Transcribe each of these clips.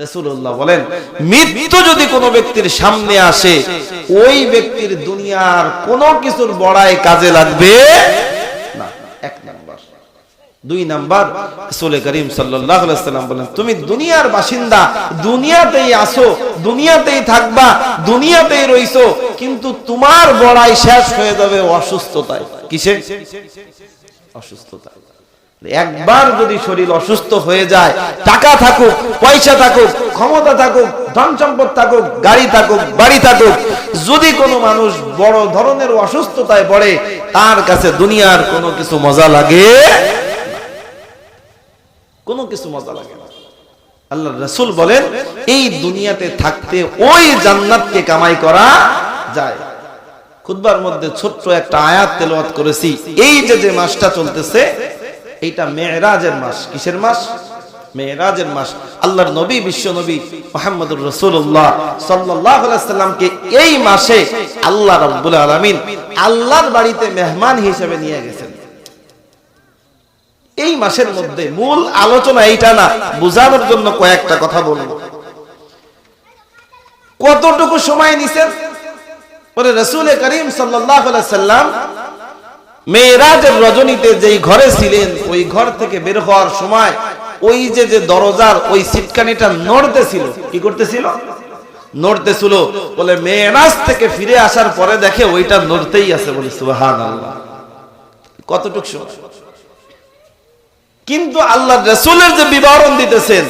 রাসূলুল্লাহ বলেন, মৃত্যু যদি কোনো ব্যক্তির সামনে আসে, ওই ব্যক্তির দুনিয়ার কোনো কিছুর বড়াই কাজে লাগবে না। এক নাম্বার। দুই নাম্বার, রাসূল করিম সাল্লাল্লাহু আলাইহি ওয়াসাল্লাম বলেন, তুমি দুনিয়ার বাসিন্দা, দুনিয়াতেই আসো, দুনিয়াতেই থাকবা, দুনিয়াতেই রইছো, কিন্তু তোমার বড়াই শেষ হয়ে যাবে অসুস্থতায়। কিসে? অসুস্থতা। একবার যদি শরীর অসুস্থ হয়ে যায়, টাকা থাকুক, পয়সা থাকুক, ক্ষমতা থাকুক, ধন সম্পদ থাকুক, গাড়ি থাকুক, বাড়ি থাকুক, যদি কোনো মানুষ বড় ধরনের অসুস্থতায় পড়ে, তার কাছে দুনিয়ার কোনো কিছু মজা লাগে, কোনো কিছু মজা লাগে না। আল্লাহর রাসূল বলেন, এই দুনিয়াতে থাকতে ওই জান্নাতকে কামাই করা যায়। খুতবার মধ্যে ছোট্ট একটা আয়াত তেলাওয়াত করেছি। এই যে মাসটা চলতেছে, এইটা মেরাজের মাস। কিসের মাস? মেরাজের মাস। আল্লাহর নবী, বিশ্ব নবী মুহাম্মদুর রাসূলুল্লাহ সাল্লাল্লাহু আলাইহি সাল্লামকে এই মাসে আল্লাহ রাব্বুল আলামিন আল্লাহর বাড়িতে মেহমান হিসেবে নিয়ে গেছেন। এই মাসের মধ্যে মূল আলোচনা এইটা না, বোঝানোর জন্য কয়েকটা কথা বলবো। কতটুকু সময় নিছেন? পরে রাসূল করিম সাল্লাল্লাহু আলাইহি সাল্লাম মেরাজের রজনীতে যেই ঘরে ছিলেন, ওই ঘর থেকে বের হওয়ার সময় ওই যে দরজার ওই সিটকানিটা নড়তেছিল। কি করতেছিল? নড়তেছিল। বলে মেরাজ থেকে ফিরে আসার পরে দেখে ওইটা নড়তেই আছে। বলে সুবহানাল্লাহ। কতটুকু সময়! কিন্তু আল্লাহর রাসূলের যে বিবরণ দিতেছেন,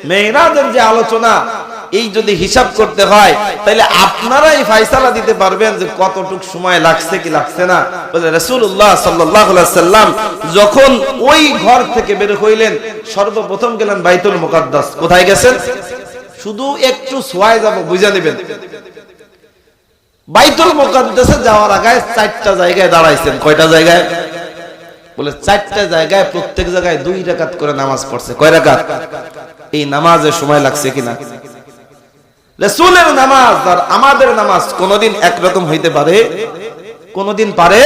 মেরাজের যে আলোচনা, এই যদি হিসাব করতে হয়, তাহলে আপনারাই ফয়সালা দিতে পারবেন যে কতটুক সময় লাগছে কি লাগছে না। বলে রাসূলুল্লাহ সাল্লাল্লাহু আলাইহি সাল্লাম যখন ওই ঘর থেকে বের হইলেন, সর্বপ্রথম গেলেন বাইতুল মুকাদ্দাস। কোথায় গেছেন? শুধু একটু সোয়ায় যাব, বুঝা নেবেন। বাইতুল মুকাদ্দাসে যাওয়ার আগে 4টা জায়গায় দাঁড়াইছেন। কয়টা জায়গায়? বলে 4টা জায়গায়, প্রত্যেক জায়গায় 2 রাকাত করে নামাজ পড়ছে। কয় রাকাত? এই নামাজের সময় লাগছে কিনা? রাসূলের নামাজ আর আমাদের নামাজ কোনদিন একরকম হইতে পারে? কোনদিন পারে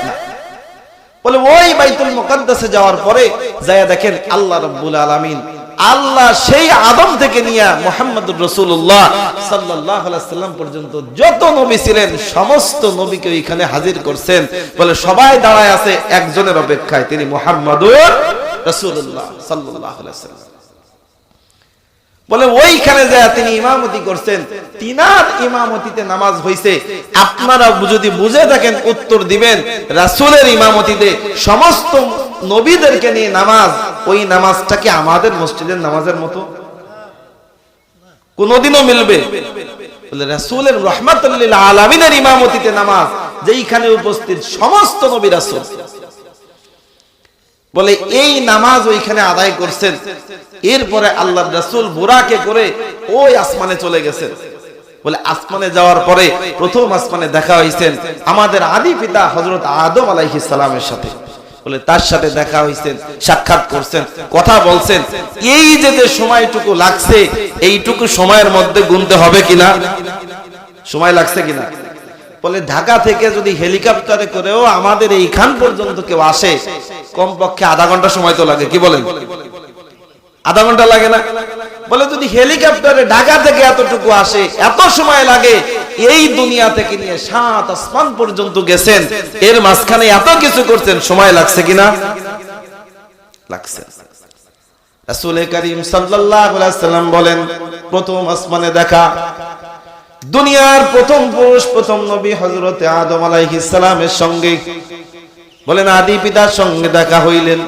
না। বলে ওই বাইতুল মুকাদ্দাসে যাওয়ার পরে যায়া দেখেন আল্লাহ রাব্বুল আলামিন, আল্লাহ সেই আদম থেকে নিয়ে মুহাম্মদুর রাসূলুল্লাহ সাল্লাল্লাহু আলাইহি সাল্লাম পর্যন্ত যত নবী ছিলেন, সমস্ত নবীকে এখানে হাজির করছেন। বলে সবাই দাঁড়ায় আছে একজনের অপেক্ষায়, তিনি মুহাম্মদুর রাসূলুল্লাহ সাল্লাল্লাহু আলাইহি সাল্লাম। বলে ওইখানে যায় তিনি ইমামতি করছেন। তিনার ইমামতিতে নামাজ হইছে। আপনারা যদি বুঝে থাকেন উত্তর দিবেন, রাসূলের ইমামতিতে সমস্ত নবীদেরকে নিয়ে নামাজ, ওই নামাজটা কি আমাদের মসজিদের নামাজের মতো? কোনদিনও মিলবে? বলে রাসূলের রাহমাতুল লিল আলামিনের ইমামতিতে নামাজ, যেইখানে উপস্থিত সমস্ত নবী রাসূল। বলে এই নামাজ ওইখানে আদায় করছেন। এরপরে আল্লাহর রাসূল বুরাকে করে ওই আসমানে চলে গেছেন। বলে আসমানে যাওয়ার পরে প্রথম আসমানে দেখা হইছেন আমাদের আদি পিতা হযরত আদম আলাইহিস সালামের সাথে। বলে তার সাথে দেখা হইছেন, সাক্ষাৎ করছেন, কথা বলছেন। এই যে সময়টুকু লাগছে, এইটুকু সময়ের মধ্যে গুনতে হবে কিনা? সময় লাগছে কিনা? বলে ঢাকা থেকে যদি হেলিকপ্টারে করেও আমাদের এইখান পর্যন্ত কেউ আসে, কমপক্ষে আধা ঘন্টা সময় তো লাগে। কি বলেন? আধা ঘন্টা লাগে না? বলে যদি হেলিকপ্টারে ঢাকা থেকে এতটুকু আসে, এত সময় লাগে, এই দুনিয়া থেকে নিয়ে 7 আসমান পর্যন্ত গেছেন, এর মাঝখানে এত কিছু করছেন, সময় লাগছে কিনা? লাগছে। রাসূল করিম সাল্লাল্লাহু আলাইহি সাল্লাম বলেন, প্রথম আসমানে দেখা, দুনিয়ার প্রথম পুরুষ, প্রথম নবী হযরতে আদম আলাইহিস সালামের সঙ্গে, বলেন আদি পিতার সঙ্গে দেখা হইলেন।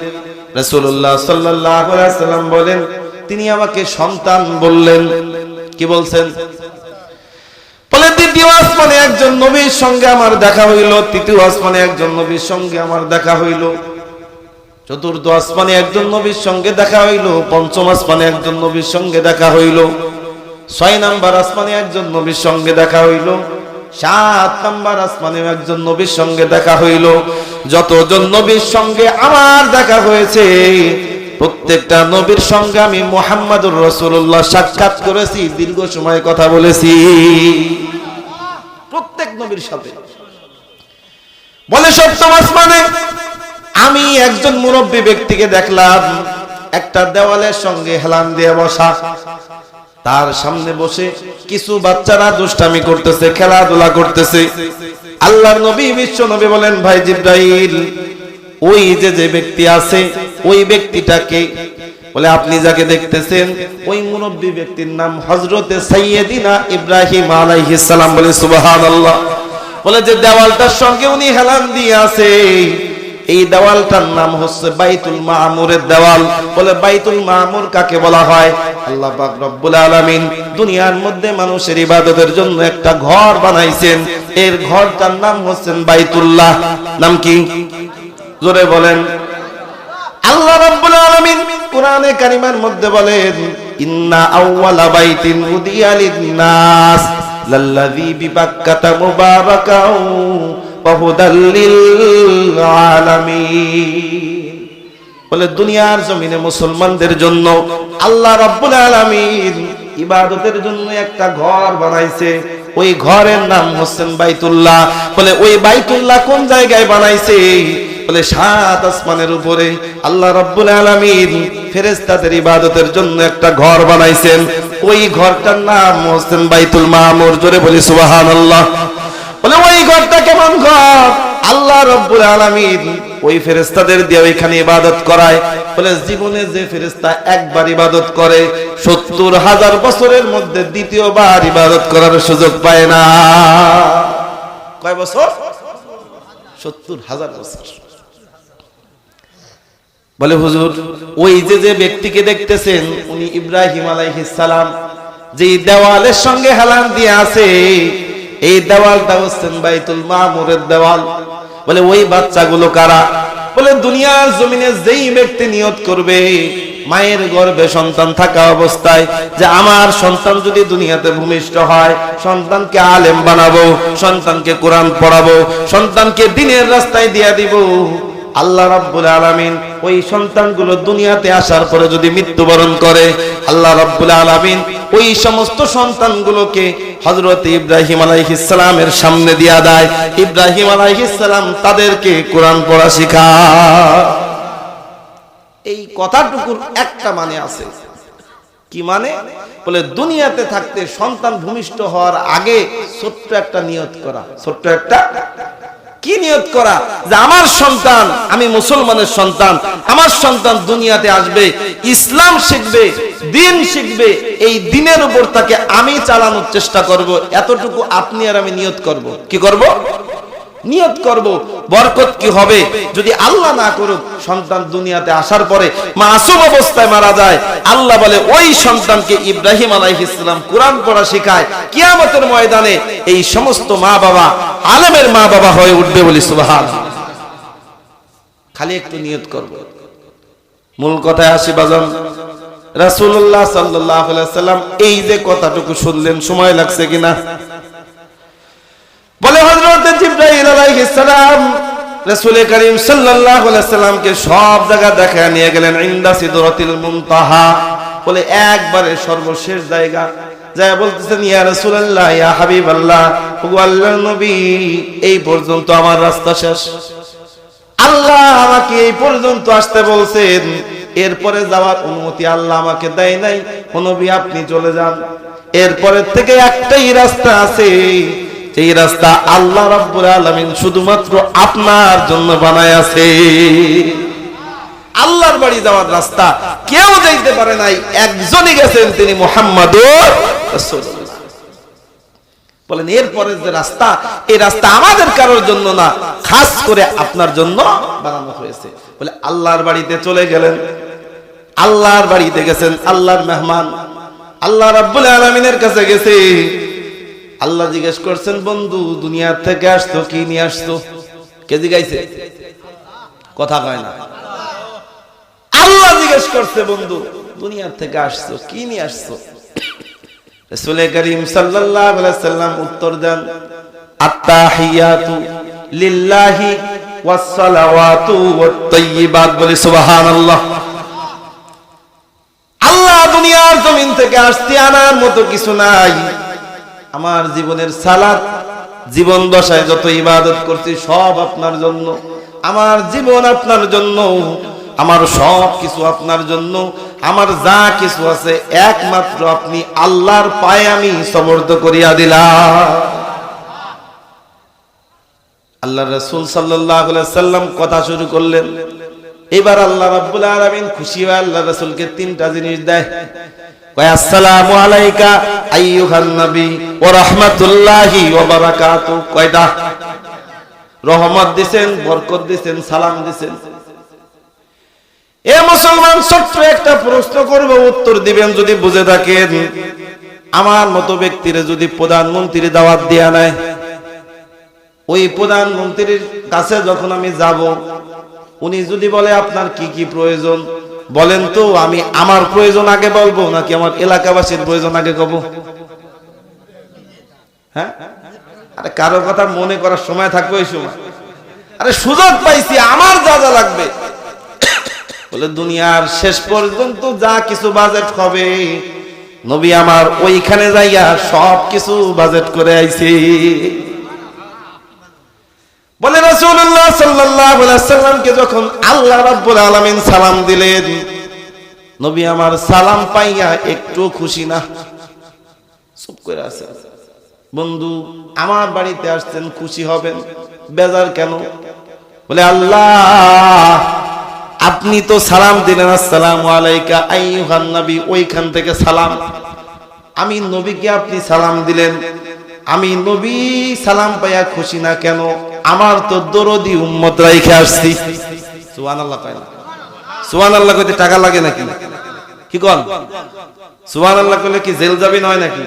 রাসূলুল্লাহ সাল্লাল্লাহু আলাইহি সাল্লাম বলেন, তিনি আমাকে সন্তান বললেন। কি বলছেন? বলে দ্বিতীয় আসমানে একজন নবীর সঙ্গে আমার দেখা হইল, তৃতীয় আসমানে একজন নবীর সঙ্গে আমার দেখা হইল, চতুর্থ আসমানে একজন নবীর সঙ্গে দেখা হইল, পঞ্চম আসমানে একজন নবীর সঙ্গে দেখা হইল, 6 নাম্বার আসমানে একজন নবীর সঙ্গে দেখা হইল, 7 নাম্বার আসমানে একজন নবীর সঙ্গে দেখা হইল। যতজন নবীর সঙ্গে আমার দেখা হয়েছে, প্রত্যেকটা নবীর সঙ্গে আমি মুহাম্মদুর রাসূলুল্লাহ সাক্ষাৎ করেছি, দীর্ঘ সময় কথা বলেছি প্রত্যেক নবীর সাথে। বলে সপ্তম আসমানে আমি একজন মুরব্বী ব্যক্তিকে দেখলাম, একটা দেওয়ালের সঙ্গে হেলান দিয়ে বসা। তার সামনে বসে কিছু বাচ্চারা দুষ্টামি করতেছে, খেলাধুলা করতেছে। আল্লাহর নবী বিশ্ব নবী বলেন, ভাই জিবরাইল, ওই যে ব্যক্তি আছে ওই ব্যক্তিটাকে? বলে, আপনি যাকে দেখতেছেন ওই মুরব্বী ব্যক্তির নাম হযরতে সাইয়্যিদিনা ইব্রাহিম আলাইহিস সালাম। বলে সুবহানাল্লাহ। বলে, যে দেওয়ালটার সঙ্গে উনি হেলান দিয়ে আছে এই দেওয়ালটার নাম হচ্ছে বাইতুল মামুরের দেওয়াল। বলে, বাইতুল মামুর কাকে বলা হয়? আল্লাহ পাক রব্বুল আলামিন দুনিয়ার মধ্যে মানুষের ইবাদতের জন্য একটা ঘর বানাইছেন, এর ঘরটার নাম হচ্ছে বাইতুল্লাহ। নাম কি? জোরে বলেন। আল্লাহ রাব্বুল আলামিন কোরআনে কারিমার মধ্যে বলেন, ইন্না আউওয়ালা বাইতিন উদিয়া লিন-নাস লাল্লাযী বিবাক্কাতা মুবারাকাও ওয়া হুদাল লিল আলামিন। বলে, দুনিয়ার জমিনে মুসলমানদের জন্য আল্লাহ রাব্বুল আলামিন ইবাদতের জন্য একটা ঘর বানাইছে, ওই ঘরের নাম হচ্ছে বাইতুল্লাহ। বলে, ওই বাইতুল্লাহ কোন জায়গায় বানাইছে? বলে, 7 আসমানের উপরে আল্লাহ রাব্বুল আলামিন ফেরেশতাদের ইবাদতের জন্য একটা ঘর বানাইছেন, ওই ঘরটার নাম হচ্ছে বাইতুল মামুর। জোরে বলি সুবহানাল্লাহ। বলে, ওই ঘরটা কেমন ঘর? আল্লাহ রাব্বুল আলামিন ওই ফেরেশতাদের দিয়ে ওইখানে ইবাদত করায়। বলে, জীবনে যে ফেরেশতা একবার ইবাদত করে 70,000 বছরের মধ্যে দ্বিতীয়বার ইবাদত করার সুযোগ পায় না। কয় বছর? 70,000 বছর। বলে, হুজুর, ওই যে ব্যক্তিকে দেখতেছেন উনি ইব্রাহিম আলাইহিস সালাম, যে দেওয়ালের সঙ্গে হেলান দিয়ে আছে এই দেওয়ালটা হচ্ছে বাইতুল মামুরের দেওয়াল। বলে, ওই বাচ্চাগুলো কারা? বলে, দুনিয়ার জমিনে যেই ব্যক্তি নিয়ত করবে মায়ের গর্ভে সন্তান থাকা অবস্থায় যে আমার সন্তান যদি দুনিয়াতে ভূমিষ্ঠ হয়, সন্তানকে আলেম বানাবো, সন্তানকে কোরআন পড়াবো, সন্তানকে দ্বীনের রাস্তায় দিয়ে দিব, আল্লাহ রাব্বুল আলামিন ওই সন্তানগুলো দুনিয়াতে আসার পরে যদি মৃত্যুবরণ করে, আল্লাহ রাব্বুল আলামিন ওই সমস্ত সন্তানগুলোকে হযরত ইব্রাহিম আলাইহিস সালামের সামনে দিয়া দেয়। ইব্রাহিম আলাইহিস সালাম তাদেরকে কোরআন পড়া শেখায়। এই কথাটুকুর একটা মানে আছে। কি মানে? বলে, দুনিয়াতে থাকতে সন্তান ভূমিষ্ঠ হওয়ার আগে ছোট্ট একটা নিয়ত করা। ছোট্ট একটা কি নিয়ত করা? যে আমার সন্তান, আমি মুসলমানের সন্তান, আমার সন্তান দুনিয়াতে আসবে, ইসলাম শিখবে, দ্বীন শিখবে, এই দ্বীনের উপর তাকে আমি চালানোর চেষ্টা করব। এতটুকু আপনি আর আমি নিয়ত করব। কি করব? নিয়ত করব। বরকত কি হবে? যদি আল্লাহ না করুক সন্তান দুনিয়াতে আসার পরে মাসুম অবস্থায় মারা যায়, আল্লাহ বলে ওই সন্তানকে ইব্রাহিম আলাইহিস সালাম কোরআন পড়া শেখায়। কিয়ামতের ময়দানে এই সমস্ত মা বাবা আলেমের মা বাবা হয়ে উঠবে। বলি সুবহানাল্লাহ। খালি একটু নিয়ত করব। মূল কথায় আসি বাজান। রাসূলুল্লাহ সাল্লাল্লাহু আলাইহি ওয়াসাল্লাম এই যে কথাটুকু শুনলেন, সময় লাগছে কিনা? বলে, হযরত জিবরাইল আলাইহিস সালাম রাসূল করিম সাল্লাল্লাহু আলাইহি ওয়াসাল্লামকে সব জায়গা দেখায় নিয়ে গেলেন ইনদা সিদরাতিল মুনতাহা। বলে, একবারে সর্বশেষ জায়গা যায় বলতেছেন, ইয়া রাসূলুল্লাহ, ইয়া হাবিবাল্লাহ, ওগো আল্লাহর নবী, এই পর্যন্ত আমার রাস্তা শেষ। আল্লাহ আমাকে এই পর্যন্ত আসতে বলছেন, এরপরে যাওয়ার অনুমতি আল্লাহ আমাকে দেয় নাই। ও নবী, আপনি চলে যান। এরপরে থেকে একটাই রাস্তা আছে, এই রাস্তা আল্লাহ রাব্বুল আলামিন শুধুমাত্র আপনার জন্য বানায় আছে। আল্লাহর বাড়ি যাওয়ার রাস্তা কেউ যাইতে পারে নাই, একজনই গেছেন, তিনি মুহাম্মাদুর রাসূলুল্লাহ। বলেন, এরপরে যে রাস্তা, এই রাস্তা আমাদের কারোর জন্য না, খাস করে আপনার জন্য বানানো হয়েছে। বলে, আল্লাহর বাড়িতে চলে গেলেন। আল্লাহর বাড়িতে গেছেন, আল্লাহর মেহমান আল্লাহ রাব্বুল আলামিনের কাছে গেছে। আল্লাহ জিজ্ঞেস করছেন, বন্ধু দুনিয়া থেকে আসতো, কি নিয়ে আসতো? কে জিজ্ঞাসা? কথা কয় না। আল্লাহ জিজ্ঞেস করছে, বন্ধু দুনিয়া থেকে আসছো, কি নিয়ে আসছো? রাসূল করিম সাল্লাল্লাহু আলাইহি ওয়াসাল্লাম উত্তর দেন, আত্তাহিয়াতু লিল্লাহি ওয়াস সালাওয়াতু ওয়াত তাইয়্যিবাত। বলি সুবহানাল্লাহ। আল্লাহ দুনিয়ার জমিন থেকে আসতে আনার মতো কিছু নাই। আমার জীবনের সালাত, জীবন দশায় যত ইবাদত করছি সব আপনার জন্য। আমার জীবন আপনার জন্য, আমার সব কিছু আপনার জন্য, আমার যা কিছু আছে একমাত্র আপনি আল্লাহর পায়ে আমি সমর্থ করিয়া দিলাম। আল্লাহ রাসূল সাল্লাল্লাহু আলাইহি সাল্লাম কথা শুরু করলেন। এবার আল্লাহ রাব্বুল আলামিন খুশি হয়ে আল্লাহ রাসূলকে তিনটা জিনিস দেয়। কয় আসসালামু আলাইকা আইয়ুহান নবী ওয়া রাহমাতুল্লাহি ওয়া বারাকাতুহু। কয়টা? রহমত দিবেন, বরকত দিবেন, সালাম দিবেন। এ মুসলমান, ছোট্ট একটা প্রশ্ন করব, উত্তর দিবেন যদি বুঝে থাকেন। আমার মতো ব্যক্তির যদি প্রধানমন্ত্রী দাওয়াত দেয়া নেয়, ওই প্রধানমন্ত্রীর কাছে যখন আমি যাব, উনি যদি বলে আপনার কি কি প্রয়োজন বলেন তো, আমি আমার প্রয়োজন আগে বলবো নাকি আমার এলাকাবাসীর প্রয়োজন আগে কব? হ্যাঁ, আরে কারো কথা মনে করার সময় থাকবে ওই সময়। আরে সুযোগ পাইছি, আমার যা যা লাগবে, বলে দুনিয়ার শেষ পর্যন্ত যা কিছু বাজেট হবে নবী আমার ওইখানে যাইয়া সব কিছু বাজেট করে আইছি। বলে রাসূলুল্লাহ সাল্লাল্লাহু আলাইহি ওয়াসাল্লামকে যখন আল্লাহ রাব্বুল আলামিন সালাম দিলেন, নবী আমার সালাম পাইয়া একটু খুশি না, চুপ করে আছে। বন্ধু, আমার বাড়িতে আসছেন, খুশি হবেন, বেজার কেন? বলে আল্লাহ আপনি তো সালাম দিলেন আসসালামু আলাইকা আইয়ুহান নবী, ওইখান থেকে সালাম। আমি নবীকে আপনি সালাম দিলেন, আমি নবী সালাম পাইয়া খুশি না কেন? আমার তো দরদি উম্মত রাইখে আসছি। সুবহানাল্লাহ কয় না? সুবহানাল্লাহ কইতে টাকা লাগে নাকি? কি কোন? সুবহানাল্লাহ কইলে কি জেল যাবি নয় নাকি?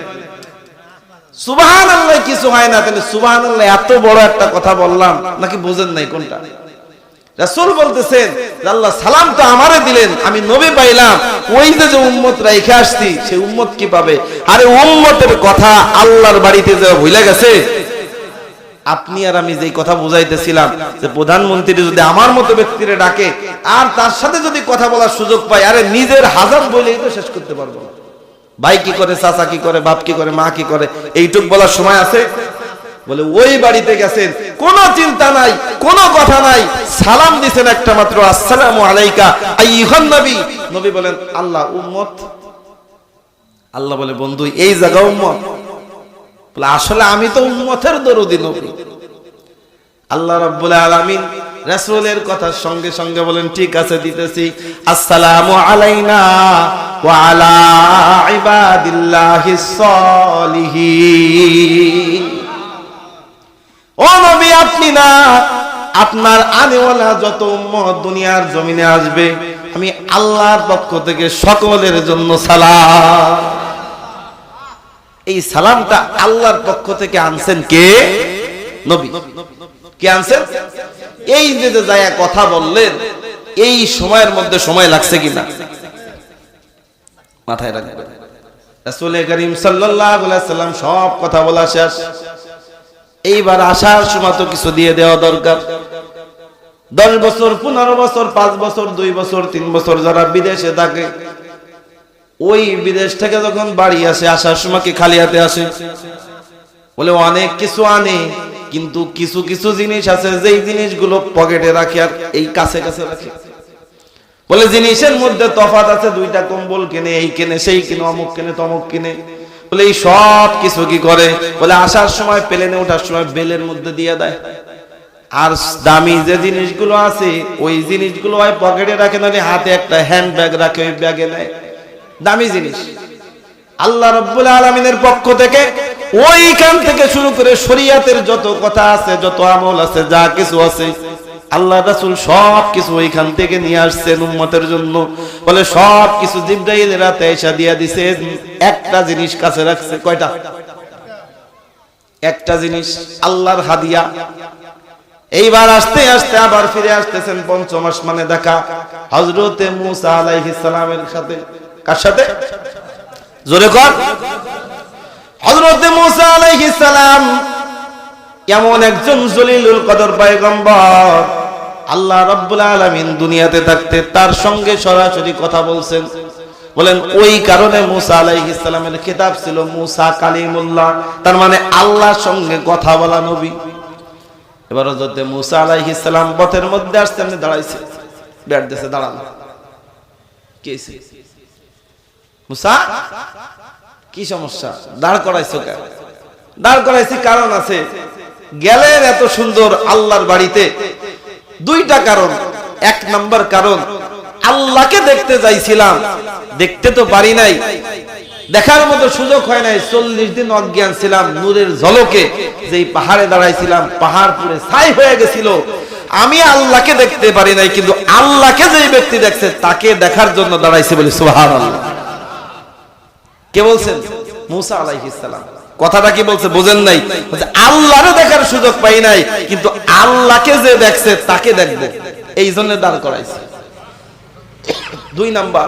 সুবহানাল্লাহ কিছু হয় না, তাহলে সুবহানাল্লাহ এত বড় একটা কথা বললাম নাকি বুঝেন নাই কোনটা? রাসূল বলতেছেন আল্লাহ সালাম তো আমারে দিলেন, আমি নবী পাইলাম, ওই যে উম্মত রাইখে আসছি সেই উম্মত কি পাবে? আরে উম্মতের কথা আল্লাহর বাড়িতে যে ভুলে গেছে। আপনি আর আমি যেই কথা বুঝাইতেছিলাম যে প্রধানমন্ত্রী যদি আমার মতো ব্যক্তিরে ডাকে আর তার সাথে যদি কথা বলার সুযোগ পাই, আরে নিজের হাজার বলেই তো শেষ করতে পারবো না। ভাই কি করে, চাচা কি করে, বাপ কি করে, মা কি করে, এইটুক বলার সময় আছে? বলে ওই বাড়িতে গেছেন, কোনো চিন্তা নাই, কোনো কথা নাই, সালাম দিছেন একটা মাত্র, আসসালামু আলাইকা আইয়ুহান নবী। নবী বলেন আল্লাহ উম্মত। আল্লাহ বলে বন্ধু এই জায়গা উম্মত? বলে আসলে আমি তো উম্মতের দরদি নবী। আল্লাহ রাব্বুল আলামিন রাসূলের কথার সঙ্গে সঙ্গে বলেন ঠিক আছে দিতেছি, আসসালামু আলাইনা ওয়া আলা ইবাদিল্লাহিস সলিহিন। ও নবী আপনি না, আপনার আনেওয়ালা যত উম্মত দুনিয়ার জমিনে আসবে, আমি আল্লাহর পক্ষ থেকে সকলের জন্য সালাম। এই সালামটা আল্লাহর পক্ষ থেকে আনছেন কে? নবী। কে আনছেন? এই যে যায় কথা বললেন, এই সময়ের মধ্যে সময় লাগছে কিনা মাথায় রাখবেন। রাসূল করিম সাল্লাল্লাহু আলাইহি ওয়াসাল্লাম সব কথা বলা শেষ। এইবার আসার সময় তো কিছু দিয়ে দেওয়া দরকার। 10 বছর, 15 বছর, 5 বছর, 2 বছর, 3 বছর যারা বিদেশে থাকে, ওই বিদেশ থেকে যখন বাড়ি আসে, আসার সময় কি খালি হাতে আসে? বলে অনেক কিছু আনে, কিন্তু কিছু কিছু জিনিস আছে যেই জিনিসগুলো পকেটে রাখে আর এই কাছে কাছে রাখে। বলে জিনিসের মধ্যে তফাৎ আছে, 2টা কম্বল কিনে, এই কিনে, সেই কিনে, অমুক কিনে, তমুক কিনে। বলে এই সব কিছু কি করে? বলে আসার সময় প্লেনে ওঠার সময় বেলের মধ্যে দিয়ে দেয়। আর দামি যে জিনিসগুলো আছে ওই জিনিসগুলো হয় পকেটে রাখে, নাহলে হাতে একটা হ্যান্ড ব্যাগ রাখে, ওই ব্যাগে নেয় দামি জিনিস। আল্লাহ রাব্বুল আলামিনের পক্ষ থেকে ওইখান থেকে শুরু করে শরীয়তের যত কথা আছে, যত আমল আছে, যা কিছু আছে, আল্লাহ রাসূল সব কিছু ওইখান থেকে নিয়ে আসছেন উম্মতের জন্য। বলে সব কিছু জিবরাইল রাতে এসে দিয়া দিয়েছেন, একটা জিনিস কাছে রাখছে। কয়টা? একটা জিনিস, আল্লাহর হাদিয়া। এইবার আস্তে আস্তে আবার ফিরে আসতেছেন পঞ্চম আসমানে দেখা হযরতে মূসা আলাইহিস সালামের সাথে। কার সাথে? জোরে কর। হযরতে মূসা আলাইহিস সালাম এমন একজন জলিলুল কদর পয়গম্বর, আল্লাহ রাব্বুল আলামিন দুনিয়াতে থাকতে তার সঙ্গে সরাসরি কথা বলছেন। বলেন ওই কারণে মূসা আলাইহিস সালামের খেতাব ছিল মূসা কালিমুল্লাহ, তার মানে আল্লাহর সঙ্গে কথা বলা নবী। এবার হযরতে মূসা আলাইহিস সালাম পথের মধ্যে আসতে দাঁড়াইছে। ব্যাট দিয়েছে, দাঁড়ানো। কি মুসা, কি সমস্যা? দাঁড় করাইছো কেন? দাঁড় করাইছি কারণ আছে। গেলেন এত সুন্দর আল্লাহর বাড়িতে, দুইটা কারণ। এক নাম্বার কারণ, আল্লাহকে দেখতে চাইছিলাম, দেখতে তো পারি নাই, দেখার মতো সুযোগ হয় নাই। 40 দিন অজ্ঞান ছিলাম, নূরের ঝলকে যেই পাহাড়ে দাঁড়াইছিলাম, পাহাড় পুরে ছাই হয়ে গেছিল। আমি আল্লাহকে দেখতে পারি নাই, কিন্তু আল্লাহকে যেই ব্যক্তি দেখছে তাকে দেখার জন্য দাঁড়াইছে বলে সুবহানাল্লাহ। কে বলছেন? মুসা আলাইহিস সালাম। কথাটা কি বলছে বোঝেন নাই? আল্লাহরে দেখার সুযোগ পাই নাই, কিন্তু আল্লাহকে যে দেখছে তাকে দেখবে, এই জন্য দাঁড় করাইছে। দুই নাম্বার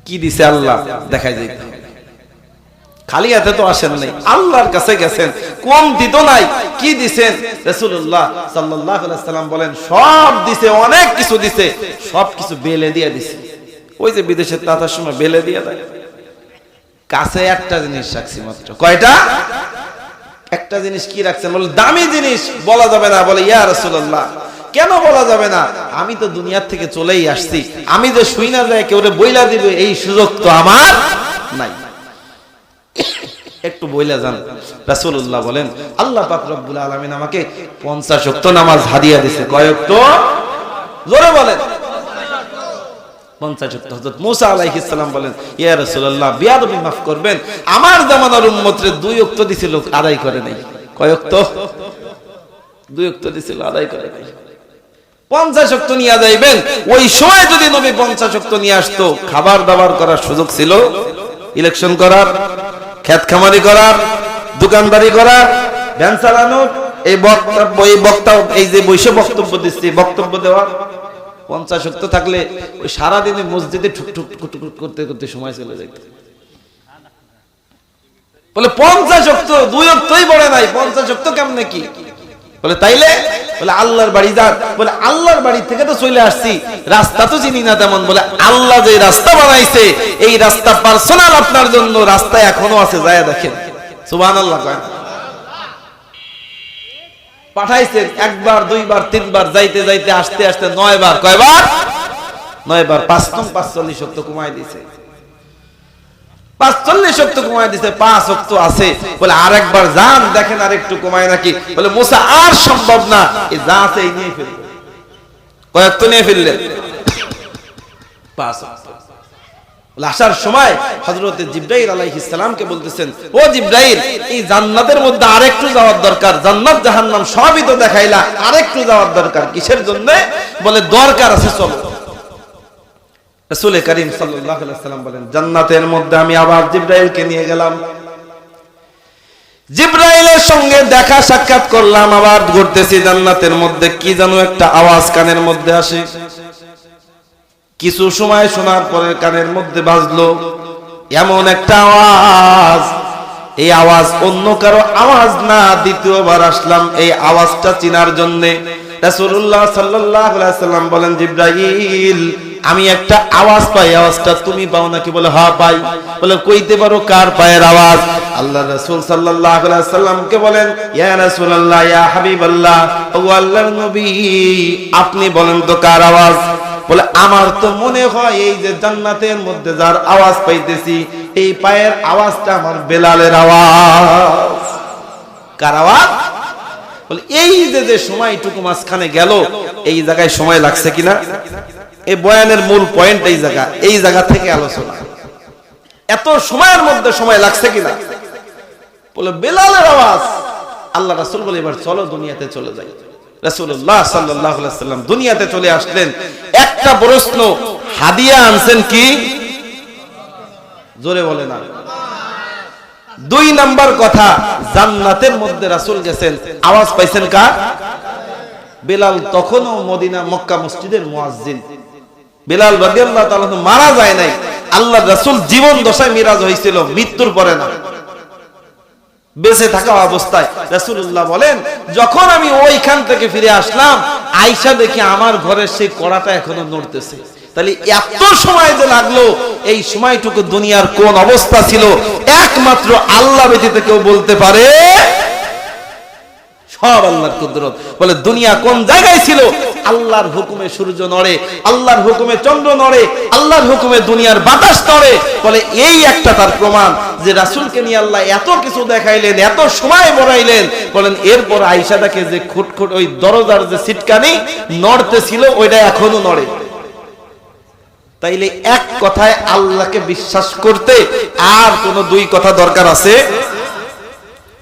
কি দিছে আল্লাহ দেখাই যাইতে, খালি হাতে তো আসেন নাই, আল্লাহর কাছে গেছেন, কম দিত নাই। কি দিছেন? রাসূলুল্লাহ সাল্লাল্লাহু আলাইহি সাল্লাম বলেন সব দিছে, অনেক কিছু দিছে, সবকিছু বেলে দিয়ে দিছে। ওই যে বিদেশের তাতার সময় বেলে দিয়ে দেয়, কাছে একটা জিনিস রাখছি মাত্র। কয়টা? একটা জিনিস। কি রাখছেন? বলে দামি জিনিস বলা যাবে না। বলে ইয়া রাসূলুল্লাহ, কেন বলা যাবে না? আমি তো দুনিয়ার থেকে চলেই আসছি, আমি যে শুই না যায় কেউ বইলা দিবে এই সুযোগ তো আমার নাই। একটু বইলা যান। রাসূলুল্লাহ বলেন আল্লাহ পাক রব্বুল আলামিন আমাকে 50 ওয়াক্ত নামাজ হাদিয়া দিয়েছে। কয় ওয়াক্ত? জোরে বলেন। 50 ওয়াক্ত। হযরত মুসা আলাইহিস সালাম বলেন ইয়া রাসূলুল্লাহ, বিয়াদবি মাফ করবেন, আমার জামানার উম্মতরে 2 ওয়াক্ত দিছিল, আদায় করে নাই। কয় ওয়াক্ত? 2 ওয়াক্ত দিছিল, আদায় করে নাই। 50 ওয়াক্ত নিয়ে যাইবেন। ওই সময় যদি নবী 50 ওয়াক্ত নিয়ে আসতো, খাবার দাবার করার সুযোগ ছিল, ইলেকশন করার, খেত খামারি করার, দোকানদারি করার, ভ্যান চালানো, এই বক্তা এই যে বৈশ্য বক্তব্য দিচ্ছে, বক্তব্য দেওয়া। 50 ওয়াক্ত থাকলে ওই সারাদিনে মসজিদে ঠুকঠুক করতে করতে সময় চলে যেত। বলে 50 ওয়াক্ত, 2 ওয়াক্তই পড়ে নাই, 50 ওয়াক্ত কেমনে কি? বলে তাইলে? বলে আল্লাহর বাড়ি যান। বলে আল্লাহর বাড়ি থেকে তো চলে আসছি, রাস্তা তো চিনি না তেমন। বলে আল্লাহ যে রাস্তা বানাইছে, এই রাস্তা পার্সোনাল আপনার জন্য, রাস্তা এখনো আছে, যায় দেখেন। সুবহানাল্লাহ। কয় পাঠাইছেন একবার, দুইবার, তিনবার, যাইতে যাইতে আসতে আসতে 9 বার। কয়বার? 9 বার। 5 নং 45 ওয়াক্ত কমায় দিয়েছে। 45 ওয়াক্ত কমায় দিয়েছে, 5 ওয়াক্ত আছে। বলে আরেকবার যান, দেখেন আর একটু কমায় নাকি। বলে মুসা আর সম্ভব না, এই যা আছে এই নিয়ে ফেলবেন। কয় ওয়াক্ত নিয়ে ফেললেন? 5 ওয়াক্ত। আসার সময় হযরত জিবরাইল আলাইহিস সালামকে বলতেছেন, ও জিবরাইল, এই জান্নাতের মধ্যে আরেকটু যাওয়ার দরকার, জান্নাত জাহান্নাম সবই তো দেখাইলা, আরেকটু যাওয়ার দরকার। কিসের জন্য? বলে দরকার আছে, চলো। রাসূল করিম সাল্লাল্লাহু আলাইহি সাল্লাম বলেন জান্নাতের মধ্যে আমি আবার জিবরাইলকে নিয়ে গেলাম, জিবরাইলের সঙ্গে দেখা সাক্ষাৎ করলাম, আবার ঘুরতেছি জান্নাতের মধ্যে। কি যেন একটা আওয়াজ কানের মধ্যে আসে, কিছু সময় শোনার পরে কানের মধ্যে বাজলো এমন একটা আওয়াজ, এই আওয়াজ অন্য কারো আওয়াজ না। দ্বিতীয়বার আসলাম এই আওয়াজটা চিনার জন্য। রাসূলুল্লাহ সাল্লাল্লাহু আলাইহি সাল্লাম বলেন জিবরাইল, আমি একটা আওয়াজ পাই, আওয়াজটা তুমি পাও নাকি? বলে হ্যাঁ পাই। বলে কইতে পারো কার পায়ের আওয়াজ? আল্লাহ রাসূল সাল্লাল্লাহু আলাইহি সাল্লামকে বলেন ইয়া রাসূলুল্লাহ, ইয়া হাবিবাল্লাহ, ও আল্লাহর নবী, আপনি বলেন তো কার আওয়াজ? বলে আমার তো মনে হয় এই যে জান্নাতের মধ্যে যার আওয়াজ পাইতেছি, এই পায়ের আওয়াজটা আমার বেলালের আওয়াজ। কার আওয়াজ? বলে এই যে সময়টুকু মাঝখানে গেল, এই জায়গায় সময় লাগছে কিনা? এই বয়ানের মূল পয়েন্ট এই জায়গা থেকে আলোচনা। এত সময়ের মধ্যে সময় লাগছে কিনা? বলে বেলালের আওয়াজ। আল্লাহ রাসূল বলে এবার চলো দুনিয়াতে চলে যাই। রাসূলুল্লাহ সাল্লাল্লাহু আলাইহি সাল্লাম দুনিয়াতে চলে আসলেন। একটা প্রশ্ন, হাদিয়া আনছেন কি? জোরে বলে না। 2 নাম্বার কথা, জান্নাতের মধ্যে রাসূল গেছেন, আওয়াজ পাইছেন কার? বেলাল তখনও মদিনা মক্কা মসজিদের মুয়াজ্জিন। বেলাল রাদিয়াল্লাহু তাআলা মারা যায় নাই, আল্লাহর রাসূল জীবন দশায় মিরাজ হয়েছিল, মৃত্যুর পরে না, বেঁচে থাকা অবস্থায়। রাসূলুল্লাহ বলেন যখন আমি ওইখান থেকে ফিরে আসলাম, আয়েশা দেখি আমার ঘরের সেই কড়াটা এখনো নড়তেছে। তাহলে এত সময় যে লাগলো, এই সময়টুকু দুনিয়ার কোন অবস্থা ছিল একমাত্র আল্লাহ ব্যতীত কেউ বলতে পারে? সব আল্লাহর কুদরত। বলে দুনিয়া কোন জায়গায় ছিল আল্লাহর হুকুমে সূর্য নড়ে, আল্লাহর হুকুমে চন্দ্র নড়ে, আল্লাহর হুকুমে দুনিয়ার বাতাস নড়ে। বলে এই একটা তার প্রমাণ যে রাসূলকে নিয়ে আল্লাহ এত কিছু দেখাইলেন, এত সময় বড়াইলেন। বলেন এরপর আয়েশাটাকে যে খুটখুট ওই দরজার যে সিটকানি নড়তেছিল ওইটা এখনো নড়ে। তাইলে এক কথায় আল্লাহকে বিশ্বাস করতে আর কোন দুই কথা দরকার আছে?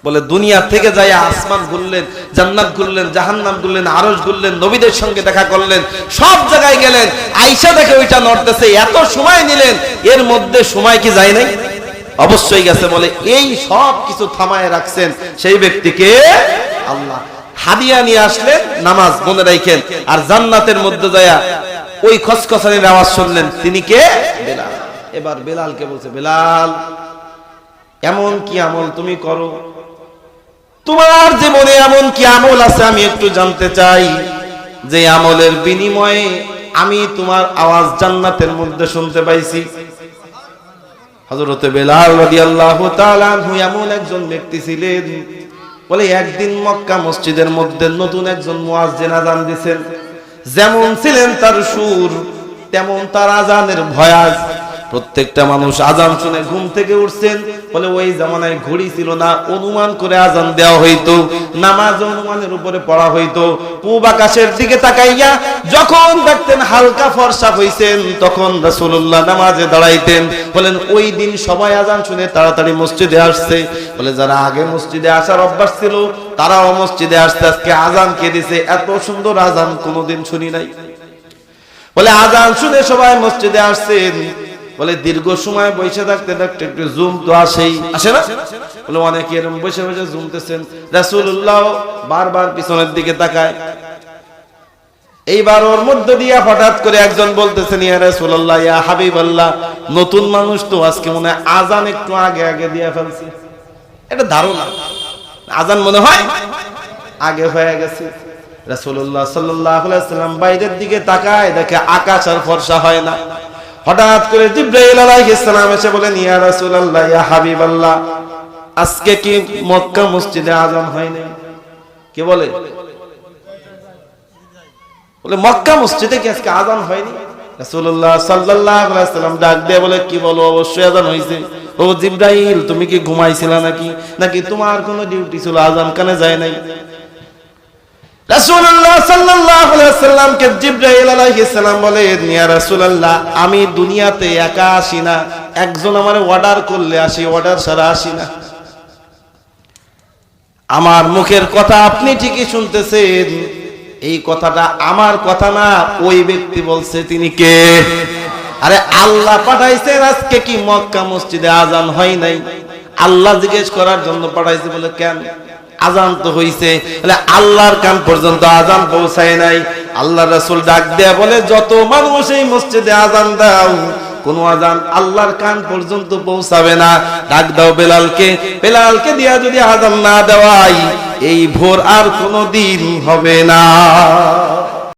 বলে দুনিয়া থেকে যায় আসমান ঘুরলেন, জান্নাত ঘুরলেন, জাহান্নাম ঘুরলেন, আরশ ঘুরলেন, নবীদের সঙ্গে দেখা করলেন, সব জায়গায় গেলেন, আয়েশা দেখে ওইটা নড়তেছে, এত সময় নিলেন, এর মধ্যে সময় কি যায় নাই? অবশ্যই গেছে। বলে এই সব কিছু থামায় রাখছেন সেই ব্যক্তিকে আল্লাহ। হাদিয়া নিয়ে আসলেন, নামাজ মনে রাখেন, আর জান্নাতের মধ্যে যায় ওই খসখসানির আওয়াজ শুনলেন, তিনি কে? বেলাল। এবার বেলালকে বলছে, বেলাল এমন কি আমল তুমি করো, তোমার জীবনে এমন কি আমল আছে আমি একটু জানতে চাই, যে আমলের বিনিময়ে আমি তোমার আওয়াজ জান্নাতের মধ্যে শুনতে পাইছি। হযরত বেলাল রাদিয়াল্লাহু তাআলা আনহু এমন একজন ব্যক্তি ছিলেন, বলে একদিন মক্কা মসজিদের মধ্যে নতুন একজন মুয়াজ্জিন আযান দিবেন, যেমন ছিলেন তার সুর তেমন তার আযানের ভয়াস। প্রত্যেকটা মানুষ আযান শুনে ঘুম থেকে উঠছেন। বলে ওই জামানায় ঘড়ি ছিল না, অনুমান করে আযান দেওয়া হইতো, নামাজ অনুমানের উপরে পড়া হইতো। পূব আকাশের দিকে তাকাইয়া যখন দেখতেন হালকা ফর্সা হইছেন, তখন রাসূলুল্লাহ নামাজে দাঁড়াইতেন। বলেন ওই দিন সবাই আযান শুনে তাড়াতাড়ি মসজিদে আসছে। বলে যারা আগে মসজিদে আসার অভ্যাস ছিল তারাও মসজিদে আসতে আজকে আযান কে দিছে, এত সুন্দর আযান কোনোদিন শুনি নাই। বলে আযান শুনে সবাই মসজিদে আসছেন। বলে দীর্ঘ সময় বসে থাকতে থাকতে একটু জুম তো আসেই, আসে না? বলে অনেকে এরকম বসে বসে জুমতেছেন। রাসূলুল্লাহ বারবার পিছনের দিকে তাকায়। এইবার ওর মধ্য দিয়ে হঠাৎ করে একজন বলতেছেন, ইয়া রাসূলুল্লাহ, ইয়া হাবিবাল্লাহ, নতুন মানুষ তো আজকে মনে হয় আযান একটু আগে আগে দিয়ে ফেলছি। এটা ধারণা, আযান মনে হয় আগে হয়ে গেছে। রাসূলুল্লাহ সাল্লাল্লাহু আলাইহি ওয়াসাল্লাম বাইরের দিকে তাকায়, দেখে আকাশ আর ফর্সা হয় না। হঠাৎ করে জিবরাইল আলাইহিস সালাম এসে বলেন, ইয়া রাসূলুল্লাহ, ইয়া হাবিবাল্লাহ, আজকে কি মক্কা মসজিদে আযান হয় নাই? কে বলে? বলে মক্কা মসজিদে কি আজকে আযান হয়নি? রাসূলুল্লাহ সাল্লাল্লাহু আলাইহি ওয়াসাল্লাম ডাক দিয়ে বলে, কি বলো, অবশ্যই আযান হইছে। ও জিবরাইল, তুমি কি ঘুমাইছিলা নাকি তোমার কোনো ডিউটি ছিল, আযান কানে যায় নাই? রাসূলুল্লাহ সাল্লাল্লাহু আলাইহি ওয়াসাল্লামকে জিবরাইল আলাইহিস সালাম বলেন, ইয়া রাসূলুল্লাহ, আমি দুনিয়াতে একা আসি না, একজন আমারে অর্ডার করলে আসি, অর্ডার ছাড়া আসি না। আমার মুখের কথা আপনি ঠিকই শুনতেছেন, এই কথাটা আমার কথা না, ওই ব্যক্তি বলছে। তিনি কে? আরে আল্লাহ পাঠাইছেন। আজকে কি মক্কা মসজিদে আযান হয় নাই? আল্লাহ জিজ্ঞেস করার জন্য পাঠাইছে। বলে কেন? আযান তো হইছে। বলে আল্লাহর কান পর্যন্ত আযান পৌঁছায় নাই। আল্লাহ রাসূল ডাক দেয়া বলে, যত মানুষ এই মসজিদে আযান দাও, কোন আযান আল্লাহর কান পর্যন্ত পৌঁছাবে না। ডাক দাও বেলালকে, বেলালকে দিয়া যদি আযান না দেওয়াই, এই ভোর আর কোনদিন হবে না।